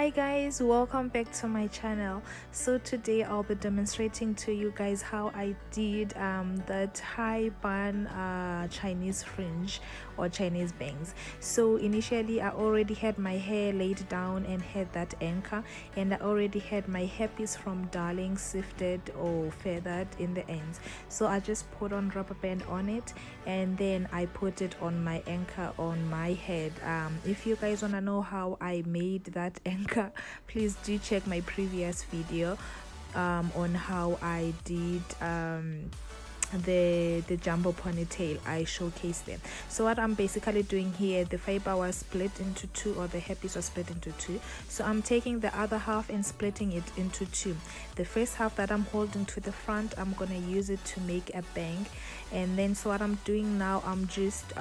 Hi guys, welcome back to my channel. So today I'll be demonstrating to you guys how I did that high bun Chinese fringe or Chinese bangs. So initially I already had my hair laid down and had that anchor, and I already had my hairpiece from Darling sifted or feathered in the ends. So I just put on rubber band on it, and then I put it on my anchor on my head. If you guys want to know how I made that anchor, please do check my previous video on how I did the jumbo ponytail. I showcased them. So what I'm basically doing here, the fiber was split into two, or the hairpiece was split into two. So I'm taking the other half and splitting it into two. The first half that I'm holding to the front, I'm gonna use it to make a bang. And then so what I'm doing now, I'm just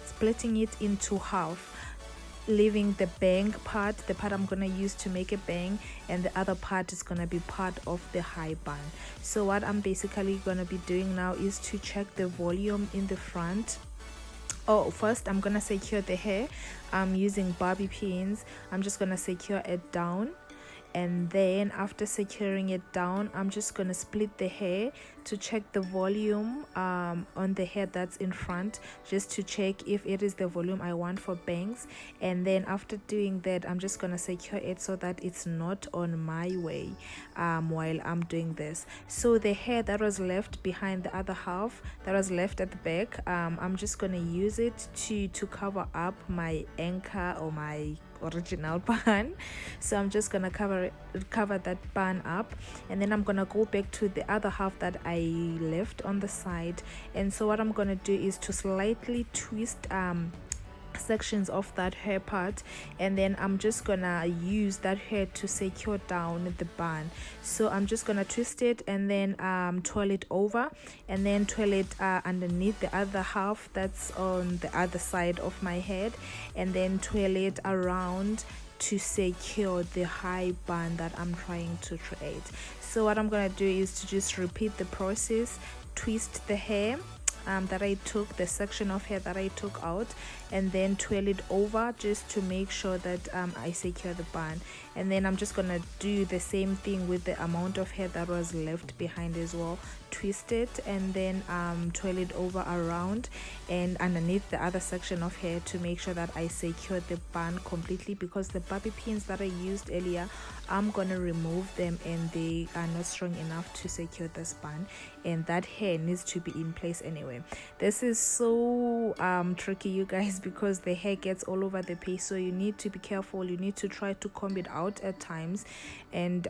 splitting it into half, leaving the bang part, the part I'm gonna use to make a bang, and the other part is gonna be part of the high bun. So what I'm basically gonna be doing now is to check the volume in the front. First I'm gonna secure the hair. I'm using bobby pins. I'm just gonna secure it down, and then after securing it down, I'm just gonna split the hair to check the volume on the hair that's in front, just to check if it is the volume I want for bangs. And then after doing that, I'm just gonna secure it so that it's not on my way while I'm doing this. So the hair that was left behind, the other half that was left at the back, I'm just gonna use it to cover up my anchor or my original bun. So I'm just gonna cover that bun up, and then I'm gonna go back to the other half that I left on the side. And so what I'm gonna do is to slightly twist sections of that hair part, and then I'm just gonna use that hair to secure down the bun. So I'm just gonna twist it and then twirl it over, and then twirl it underneath the other half that's on the other side of my head, and then twirl it around to secure the high bun that I'm trying to create. So what I'm gonna do is to just repeat the process, twist the hair that I took, the section of hair that I took out, and then twirl it over just to make sure that I secure the bun. And then I'm just gonna do the same thing with the amount of hair that was left behind as well. Twist it and then twirl it over around and underneath the other section of hair to make sure that I secure the bun completely, because the bobby pins that I used earlier, I'm gonna remove them and they are not strong enough to secure this bun, and that hair needs to be in place anyway. This is so tricky, you guys, because the hair gets all over the place, so you need to be careful. You need to try to comb it out at times, and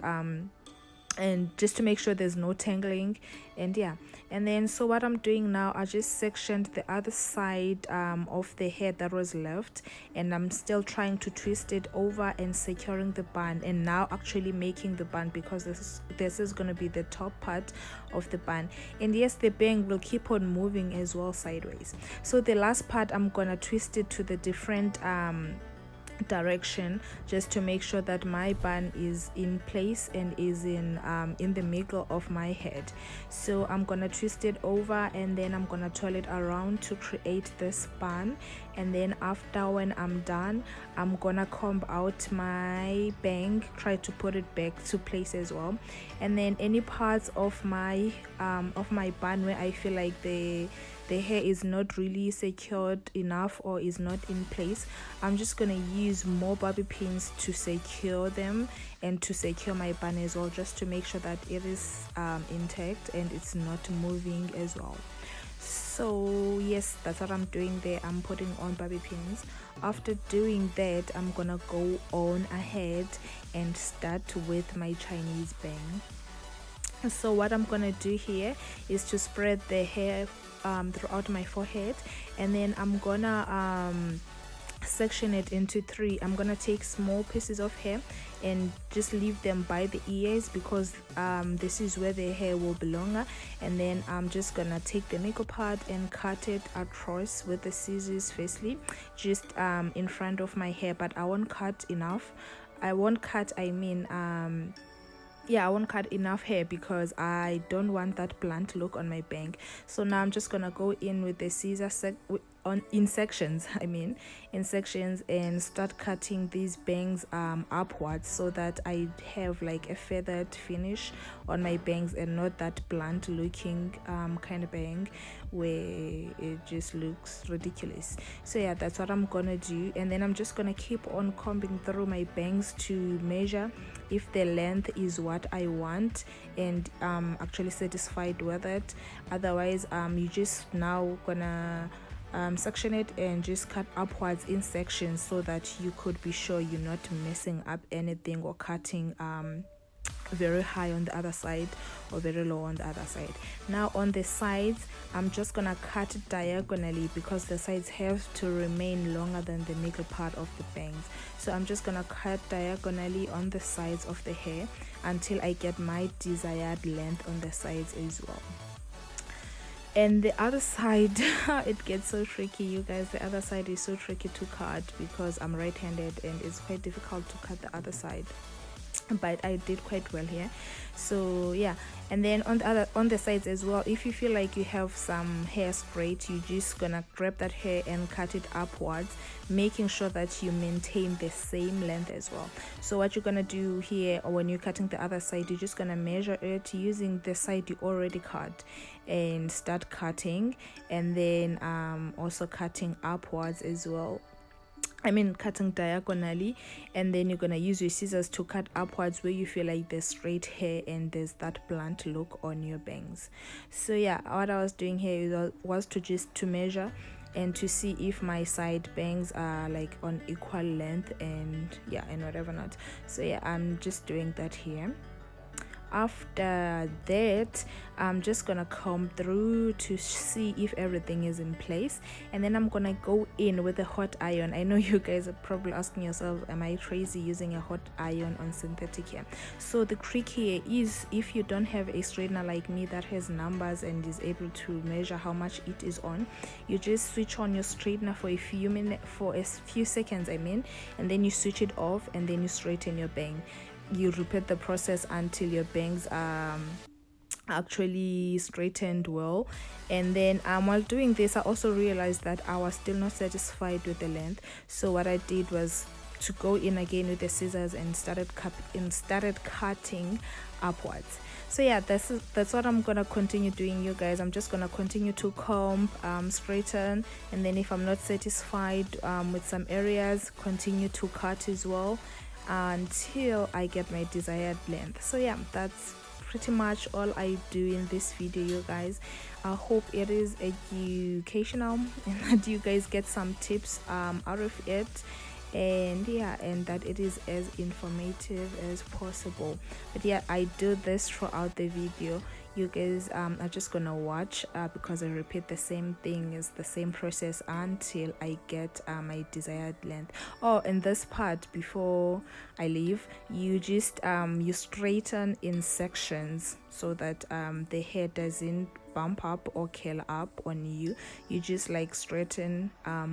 just to make sure there's no tangling. And yeah, and then so what I'm doing now, I just sectioned the other side of the hair that was left, and I'm still trying to twist it over and securing the bun, and now actually making the bun, because this is going to be the top part of the bun. And yes, the bang will keep on moving as well sideways. So the last part, I'm gonna twist it to the different direction, just to make sure that my bun is in place and is in the middle of my head. So I'm gonna twist it over, and then I'm gonna twirl it around to create this bun. And then after, when I'm done, I'm gonna comb out my bang, try to put it back to place as well. And then any parts of my bun where I feel like the hair is not really secured enough or is not in place, I'm just gonna use more bobby pins to secure them and to secure my bun as well, just to make sure that it is intact and it's not moving as well. So yes, that's what I'm doing there. I'm putting on bobby pins. After doing that, I'm gonna go on ahead and start with my Chinese bang. So what I'm gonna do here is to spread the hair throughout my forehead, and then I'm gonna section it into three. I'm gonna take small pieces of hair and just leave them by the ears, because this is where the hair will belong. And then I'm just gonna take the middle part and cut it across with the scissors, firstly just in front of my hair, but I won't cut enough. I won't cut enough hair, because I don't want that blunt look on my bang. So now I'm just gonna go in with the scissor on in sections, in sections, and start cutting these bangs upwards, so that I have like a feathered finish on my bangs and not that blunt looking kind of bang where it just looks ridiculous. So yeah, that's what I'm gonna do, and then I'm just gonna keep on combing through my bangs to measure if the length is what I want and actually satisfied with it. Otherwise you just now gonna section it and just cut upwards in sections, so that you could be sure you're not messing up anything or cutting very high on the other side or very low on the other side. Now on the sides, I'm just gonna cut it diagonally because the sides have to remain longer than the middle part of the bangs. So I'm just gonna cut diagonally on the sides of the hair until I get my desired length on the sides as well. And the other side, it gets so tricky, you guys. The other side is so tricky to cut because I'm right-handed and it's quite difficult to cut the other side, but I did quite well here. So yeah, and then on the sides as well, if you feel like you have some hair straight, you just gonna grab that hair and cut it upwards, making sure that you maintain the same length as well. So what you're gonna do here, or when you're cutting the other side, you're just gonna measure it using the side you already cut and start cutting, and then also cutting upwards as well, cutting diagonally, and then you're gonna use your scissors to cut upwards where you feel like there's straight hair and there's that blunt look on your bangs. So yeah, what I was doing here was to measure and to see if my side bangs are like on equal length and whatever not. So yeah, I'm just doing that here. After that, I'm just gonna comb through to see if everything is in place, and then I'm gonna go in with a hot iron. I know you guys are probably asking yourself, am I crazy using a hot iron on synthetic hair? So the trick here is, if you don't have a straightener like me that has numbers and is able to measure how much it is on, you just switch on your straightener for a few seconds, and then you switch it off, and then you straighten your bang. You repeat the process until your bangs are actually straightened well. And then while doing this, I also realized that I was still not satisfied with the length. So what I did was to go in again with the scissors and started cutting upwards. So yeah, that's what I'm gonna continue doing, you guys. I'm just gonna continue to comb, straighten, and then if I'm not satisfied with some areas, continue to cut as well until I get my desired length. So yeah, that's pretty much all I do in this video, you guys. I hope it is educational and that you guys get some tips out of it, and that it is as informative as possible. But yeah, I do this throughout the video. You guys are just gonna watch because I repeat the same thing, is the same process until I get my desired length. Oh, in this part, before I leave, you just you straighten in sections so that the hair doesn't bump up or curl up on you. You just like straighten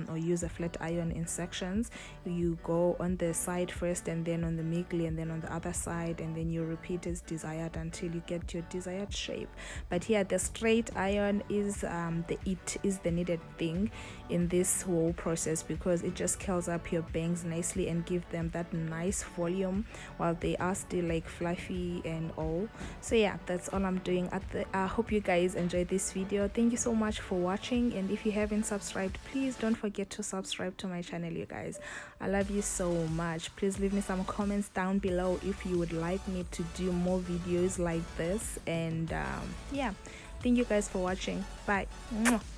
or use a flat iron in sections. You go on the side first, and then on the middle, and then on the other side, and then you repeat as desired until you get your desired shape. But here, the straight iron is the needed thing in this whole process, because it just curls up your bangs nicely and give them that nice volume while they are still like fluffy and all. So yeah, that's all I'm doing. I hope you guys enjoyed this video. Thank you so much for watching, and if you haven't subscribed, please don't forget to subscribe to my channel, you guys. I love you so much. Please leave me some comments down below if you would like me to do more videos like this. And yeah, thank you guys for watching. Bye. Mwah.